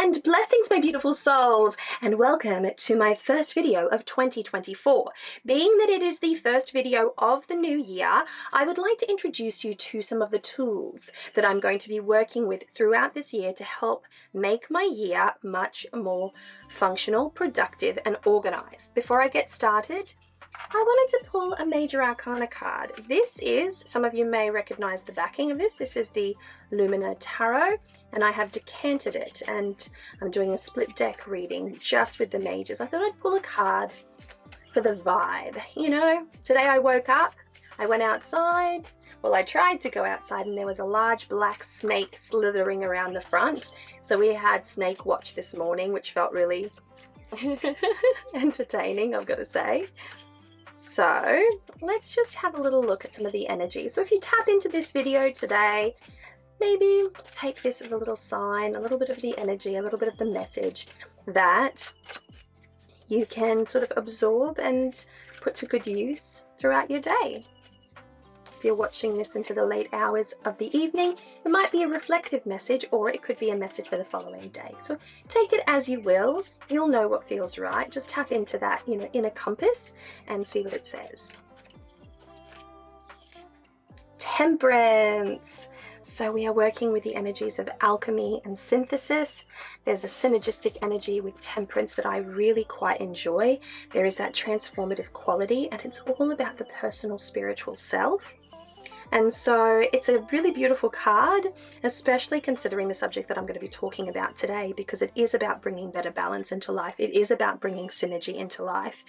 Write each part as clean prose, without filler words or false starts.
And blessings, my beautiful souls, and welcome to my first video of 2024. Being that it is the first video of the new year, I would like to introduce you to some of the tools that I'm going to be working with throughout this year to help make my year much more functional, productive, and organized. Before I get started, I wanted to pull a Major Arcana card. This is, some of you may recognize the backing of this. This is the Illuminate Tarot, and I have decanted it, and I'm doing a split deck reading just with the majors. I thought I'd pull a card for the vibe. You know, today I woke up, I went outside. Well, I tried to go outside and there was a large black snake slithering around the front. So we had snake watch this morning, which felt really entertaining, I've got to say. So let's just have a little look at some of the energy. So if you tap into this video today, maybe take this as a little sign, a little bit of the energy, a little bit of the message that you can sort of absorb and put to good use throughout your day. If you're watching this into the late hours of the evening, it might be a reflective message, or it could be a message for the following day. So take it as you will. You'll know what feels right. Just tap into that, you know, inner compass and see what it says. Temperance. So we are working with the energies of alchemy and synthesis. There's a synergistic energy with temperance that I really quite enjoy. There is that transformative quality, and it's all about the personal spiritual self. And so it's a really beautiful card, especially considering the subject that I'm going to be talking about today, because it is about bringing better balance into life. It is about bringing synergy into life.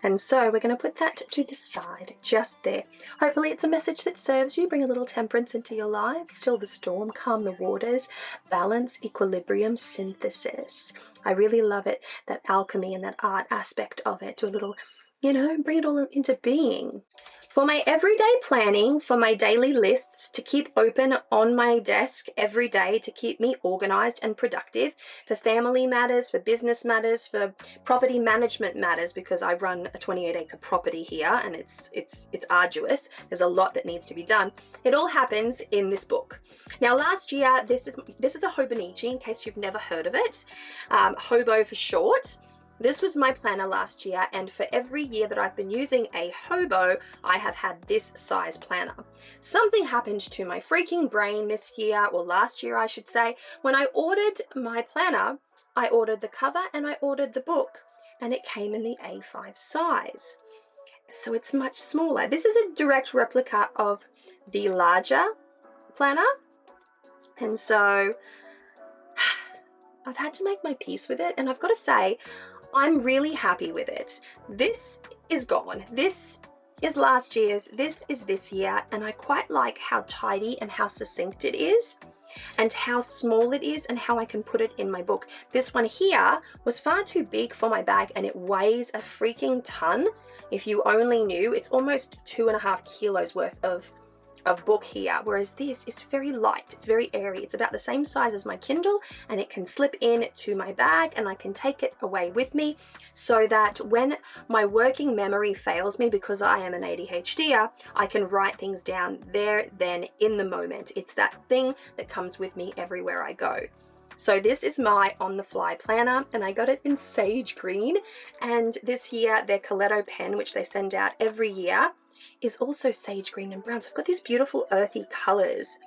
And so we're going to put that to the side, just there. Hopefully it's a message that serves you. Bring a little temperance into your life, still the storm, calm the waters, balance, equilibrium, synthesis. I really love it, that alchemy and that art aspect of it, to a little, you know, bring it all into being. For my everyday planning, for my daily lists to keep open on my desk every day to keep me organized and productive, for family matters, for business matters, for property management matters, because I run a 28-acre property here and it's arduous. There's a lot that needs to be done. It all happens in this book. Now last year, this is a Hobonichi, in case you've never heard of it, Hobo for short. This was my planner last year, and for every year that I've been using a Hobo, I have had this size planner. Something happened to my freaking brain this year, or last year I should say. When I ordered my planner, I ordered the cover and I ordered the book, and it came in the A5 size. So it's much smaller. This is a direct replica of the larger planner, and so I've had to make my peace with it, and I've got to say, I'm really happy with it. This is gone. This is last year's, this is this year, and I quite like how tidy and how succinct it is, and how small it is, and how I can put it in my book. This one here was far too big for my bag, and it weighs a freaking ton. If you only knew, it's almost 2.5 kilos worth of book here, whereas this is very light, it's very airy. It's about the same size as my Kindle, and it can slip in to my bag, and I can take it away with me, so that when my working memory fails me, because I am an ADHDer, I can write things down there, then, in the moment. It's that thing that comes with me everywhere I go. So this is my on-the-fly planner, and I got it in sage green, and this here, their Coletto pen, which they send out every year, is also sage green and brown. So I've got these beautiful earthy colors,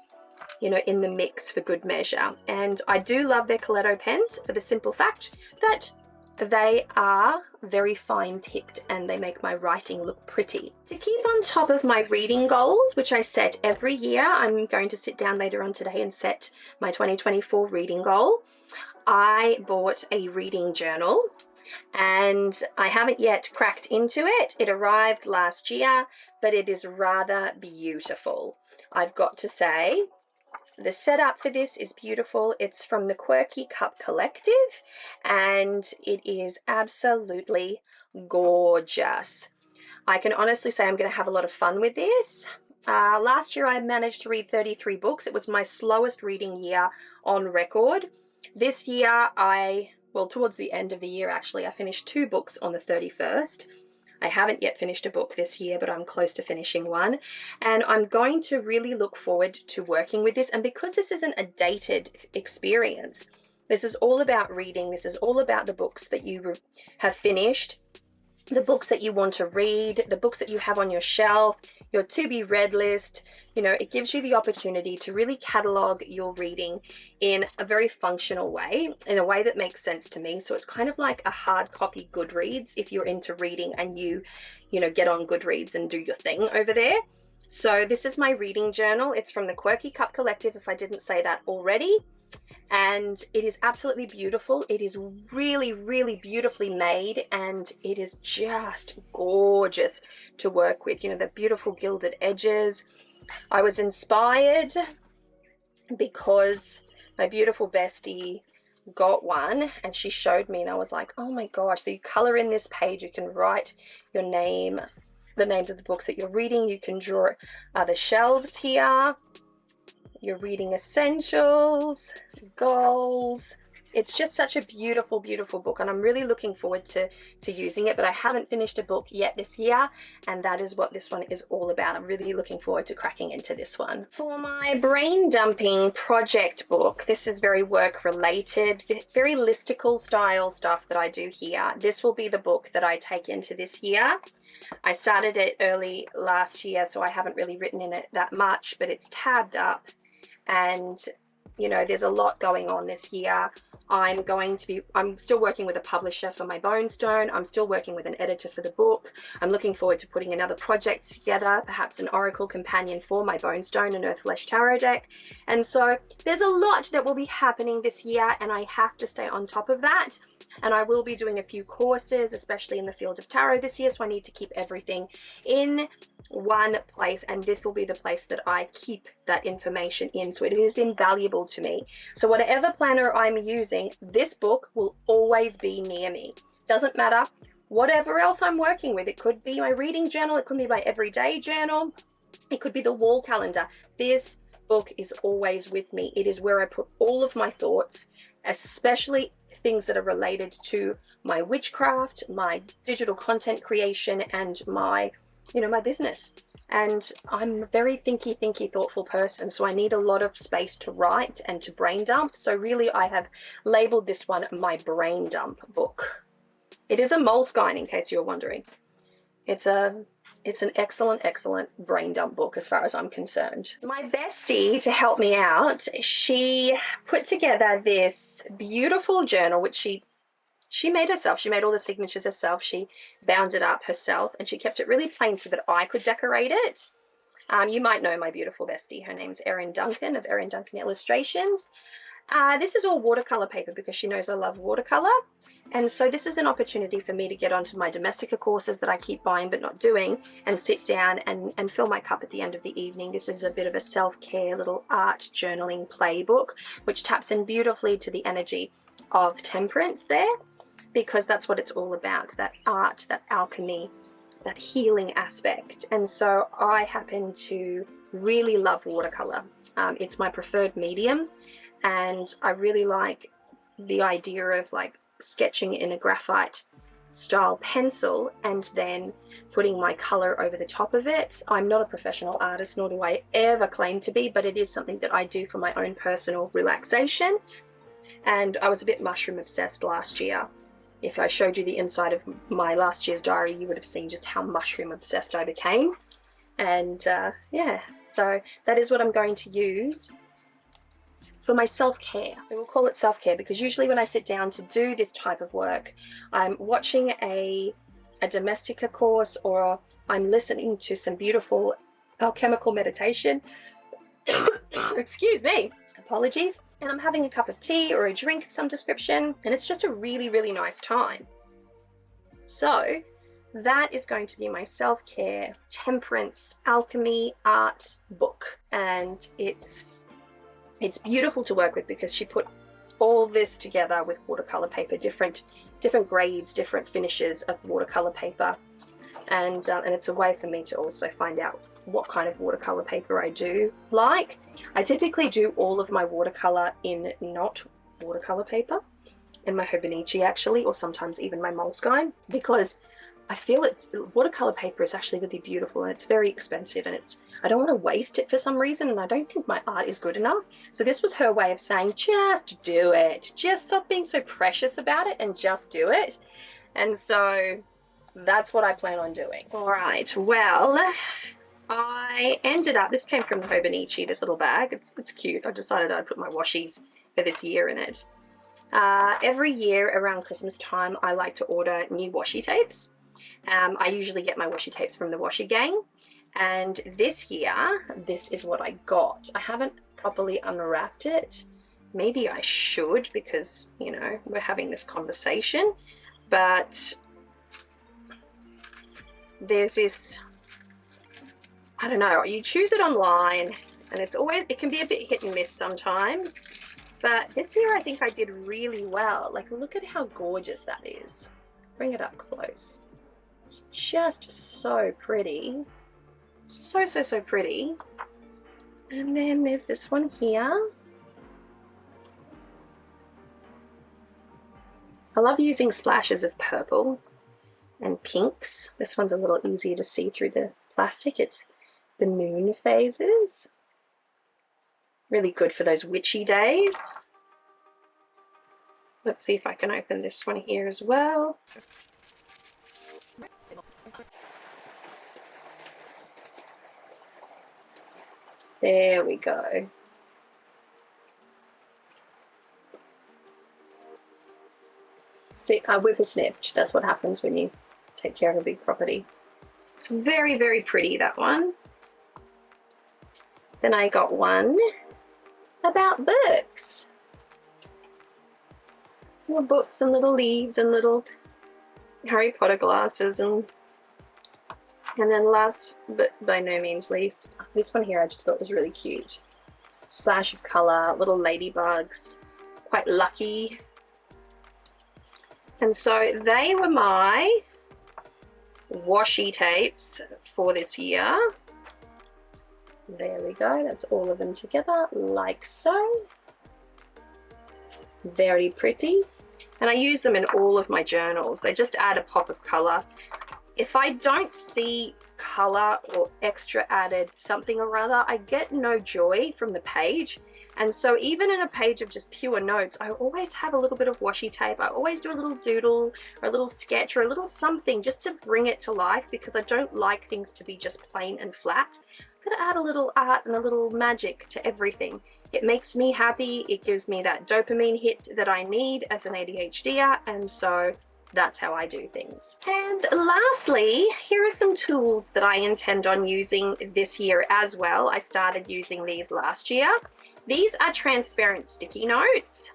you know, in the mix for good measure. And I do love their Coletto pens for the simple fact that they are very fine tipped and they make my writing look pretty. To keep on top of my reading goals, which I set every year, I'm going to sit down later on today and set my 2024 reading goal. I bought a reading journal, and I haven't yet cracked into it. It arrived last year, but it is rather beautiful. I've got to say, the setup for this is beautiful. It's from the Quirky Cup Collective, and it is absolutely gorgeous. I can honestly say I'm going to have a lot of fun with this. Last year I managed to read 33 books. It was my slowest reading year on record. This year well, towards the end of the year, actually, I finished 2 books on the 31st. I haven't yet finished a book this year, but I'm close to finishing one. And I'm going to really look forward to working with this. And because this isn't a dated experience, This is all about reading. This is all about the books that you have finished, the books that you want to read, the books that you have on your shelf, your to be read list. You know, it gives you the opportunity to really catalog your reading in a very functional way, in a way that makes sense to me. So it's kind of like a hard copy Goodreads if you're into reading and you know, get on Goodreads and do your thing over there. So this is my reading journal. It's from the Quirky Cup Collective, if I didn't say that already. And it is absolutely beautiful. It is really, really beautifully made, and it is just gorgeous to work with. You know, the beautiful gilded edges. I was inspired because my beautiful bestie got one and she showed me, and I was like, oh my gosh. So you color in this page, you can write your name, the names of the books that you're reading. You can draw the shelves here, your reading essentials, goals. It's just such a beautiful, beautiful book, and I'm really looking forward to using it, but I haven't finished a book yet this year, and that is what this one is all about. I'm really looking forward to cracking into this one. For my brain dumping project book, this is very work related, very listicle style stuff that I do here. This will be the book that I take into this year. I started it early last year, so I haven't really written in it that much, but it's tabbed up, and you know, there's a lot going on this year. I'm still working with a publisher for my Bone Stone. I'm still working with an editor for the book. I'm looking forward to putting another project together, perhaps an Oracle companion for my Bone Stone and Earthflesh Tarot deck. And so there's a lot that will be happening this year, and I have to stay on top of that. And I will be doing a few courses, especially in the field of tarot this year. So I need to keep everything in one place, and this will be the place that I keep that information in. So it is invaluable to me. So whatever planner I'm using, this book will always be near me. Doesn't matter whatever else I'm working with. It could be my reading journal, it could be my everyday journal, it could be the wall calendar. This book is always with me. It is where I put all of my thoughts, especially things that are related to my witchcraft, my digital content creation, and my, you know, my business. And I'm a very thinky, thoughtful person, so I need a lot of space to write and to brain dump. So really, I have labeled this one my brain dump book. It is a Moleskin, in case you're wondering. It's an excellent brain dump book as far as I'm concerned. My bestie, to help me out, she put together this beautiful journal, which she made herself. She made all the signatures herself. She bound it up herself, and she kept it really plain so that I could decorate it. You might know my beautiful bestie. Her name's Erin Duncan of Erin Duncan Illustrations. This is all watercolor paper because she knows I love watercolor. And so this is an opportunity for me to get onto my Domestika courses that I keep buying but not doing, and sit down and fill my cup at the end of the evening. This is a bit of a self-care little art journaling playbook, which taps in beautifully to the energy of temperance there, because that's what it's all about, that art, that alchemy, that healing aspect. And so I happen to really love watercolor. It's my preferred medium, and I really like the idea of like sketching in a graphite style pencil and then putting my color over the top of it. I'm not a professional artist, nor do I ever claim to be, but it is something that I do for my own personal relaxation. And I was a bit mushroom obsessed last year. If I showed you the inside of my last year's diary, you would have seen just how mushroom obsessed I became. And yeah, so that is what I'm going to use for my self-care. I will call it self-care because usually when I sit down to do this type of work, I'm watching a Domestika course, or I'm listening to some beautiful alchemical meditation. Excuse me, apologies. And I'm having a cup of tea or a drink of some description, and it's just a really, really nice time. So that is going to be my self-care, temperance, alchemy, art book. And it's beautiful to work with because she put all this together with watercolor paper, different grades, different finishes of watercolor paper. And it's a way for me to also find out what kind of watercolor paper I do like. I typically do all of my watercolor in not watercolor paper, in my Hobonichi actually, or sometimes even my Moleskin, because I feel watercolor paper is actually really beautiful, and it's very expensive, and I don't want to waste it for some reason, and I don't think my art is good enough. So this was her way of saying, just do it. Just stop being so precious about it and just do it. And so that's what I plan on doing. All right, well, I ended up, this came from the Hobo, this little bag. It's cute. I decided I'd put my washies for this year in it. Every year around Christmas time, I like to order new washi tapes. I usually get my washi tapes from the Washi gang, and this year, this is what I got. I haven't properly unwrapped it. Maybe I should, because, you know, we're having this conversation, but there's this, I don't know, you choose it online, and it can be a bit hit and miss sometimes, but this year I think I did really well. Like, look at how gorgeous that is. Bring it up close. It's just so pretty. So pretty. And then there's this one here. I love using splashes of purple and pinks. This one's a little easier to see through the plastic. It's the moon phases. Really good for those witchy days. Let's see if I can open this one here as well. There we go. See, whippersnipped. That's what happens when you take care of a big property. It's very pretty, that one. Then I got one about books. Little books and little leaves and little Harry Potter glasses, and then last but by no means least, this one here I just thought was really cute. Splash of colour, little ladybugs, quite lucky. And so they were my washi tapes for this year. There we go, that's all of them together, like so. Very pretty. And I use them in all of my journals. They just add a pop of colour. If I don't see colour or extra added something or other, I get no joy from the page. And so even in a page of just pure notes, I always have a little bit of washi tape. I always do a little doodle or a little sketch or a little something just to bring it to life, because I don't like things to be just plain and flat. I've got to add a little art and a little magic to everything. It makes me happy. It gives me that dopamine hit that I need as an ADHDer, and so that's how I do things. And lastly, here are some tools that I intend on using this year as well. I started using these last year. These are transparent sticky notes.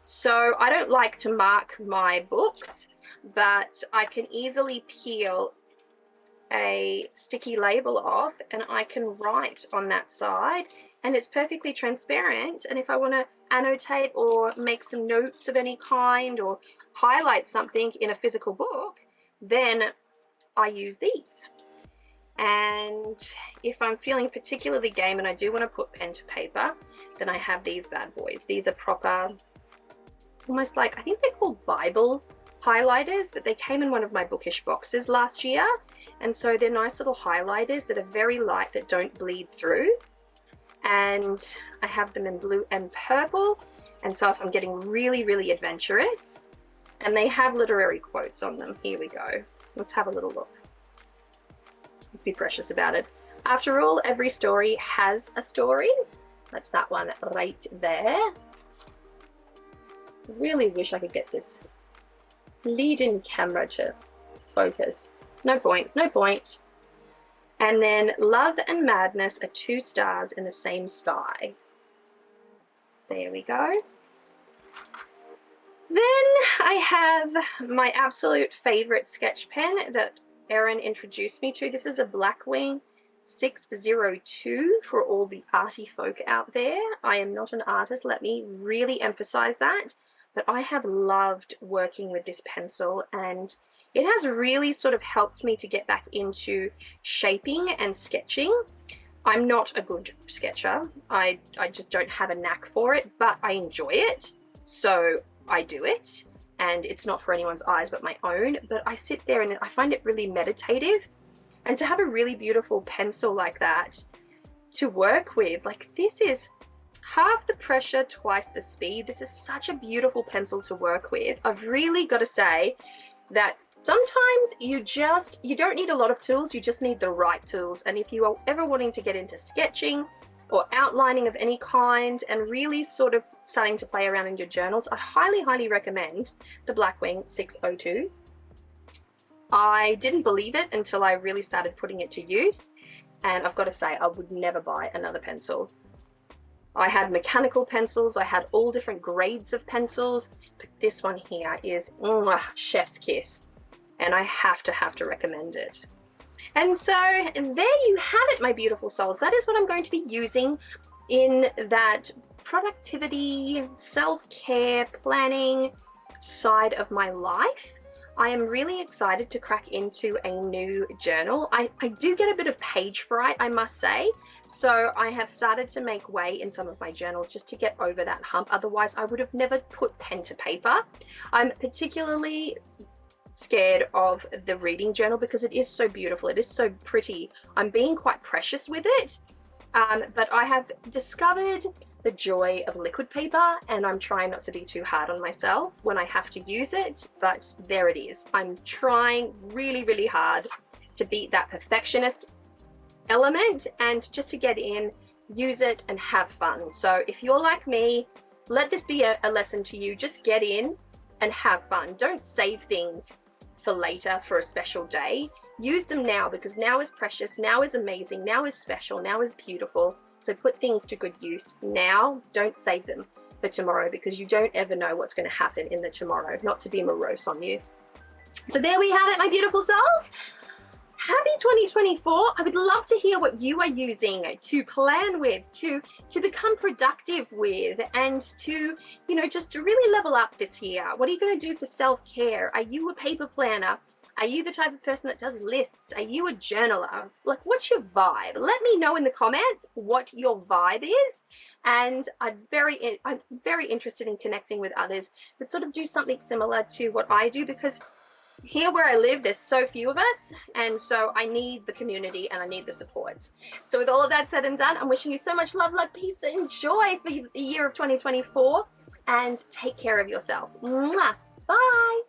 So I don't like to mark my books, but I can easily peel a sticky label off and I can write on that side, and it's perfectly transparent. And if I want to annotate or make some notes of any kind or highlight something in a physical book, then I use these. And if I'm feeling particularly game and I do want to put pen to paper, then I have these bad boys. These are proper, almost like, I think they're called Bible highlighters, but they came in one of my bookish boxes last year. And so they're nice little highlighters that are very light, that don't bleed through. And I have them in blue and purple. And so if I'm getting really adventurous, and they have literary quotes on them. Here we go. Let's have a little look. Let's be precious about it. After all, every story has a story. That's that one right there. Really wish I could get this lead-in camera to focus. No point, no point. And then love and madness are 2 stars in the same sky. There we go. Then I have my absolute favorite sketch pen that Erin introduced me to. This is a Blackwing 602 for all the arty folk out there. I am not an artist, let me really emphasize that, but I have loved working with this pencil, and it has really sort of helped me to get back into shaping and sketching. I'm not a good sketcher. I just don't have a knack for it, but I enjoy it. So I do it, and it's not for anyone's eyes but my own, but I sit there and I find it really meditative. And to have a really beautiful pencil like that to work with, like this is half the pressure, twice the speed. This is such a beautiful pencil to work with. I've really got to say that sometimes you don't need a lot of tools, you just need the right tools. And if you are ever wanting to get into sketching or outlining of any kind and really sort of starting to play around in your journals, I highly recommend the Blackwing 602. I didn't believe it until I really started putting it to use, and I've got to say I would never buy another pencil. I had mechanical pencils, I had all different grades of pencils, but this one here is chef's kiss, and I have to recommend it. And so there you have it, my beautiful souls. That is what I'm going to be using in that productivity, self-care, planning side of my life. I am really excited to crack into a new journal. I do get a bit of page fright, I must say. So I have started to make way in some of my journals just to get over that hump. Otherwise, I would have never put pen to paper. I'm particularly scared of the reading journal because it is so beautiful. It is so pretty. I'm being quite precious with it. But I have discovered the joy of liquid paper, and I'm trying not to be too hard on myself when I have to use it, but there it is. I'm trying really hard to beat that perfectionist element and just to get in, use it and have fun. So if you're like me, let this be a lesson to you. Just get in and have fun. Don't save things for later, for a special day. Use them now, because now is precious, now is amazing, now is special, now is beautiful. So put things to good use now. Don't save them for tomorrow, because you don't ever know what's going to happen in the tomorrow. Not to be morose on you. So there we have it, my beautiful souls. Happy 2024. I would love to hear what you are using to plan with, to become productive with, and to, you know, just to really level up this year. What are you going to do for self-care? Are you a paper planner? Are you the type of person that does lists? Are you a journaler? Like, what's your vibe? Let me know in the comments what your vibe is. And I'm very interested in connecting with others that sort of do something similar to what I do, because here where I live, there's so few of us, and so I need the community and I need the support. So with all of that said and done, I'm wishing you so much love, luck, peace, and joy for the year of 2024, and take care of yourself. Mwah. Bye.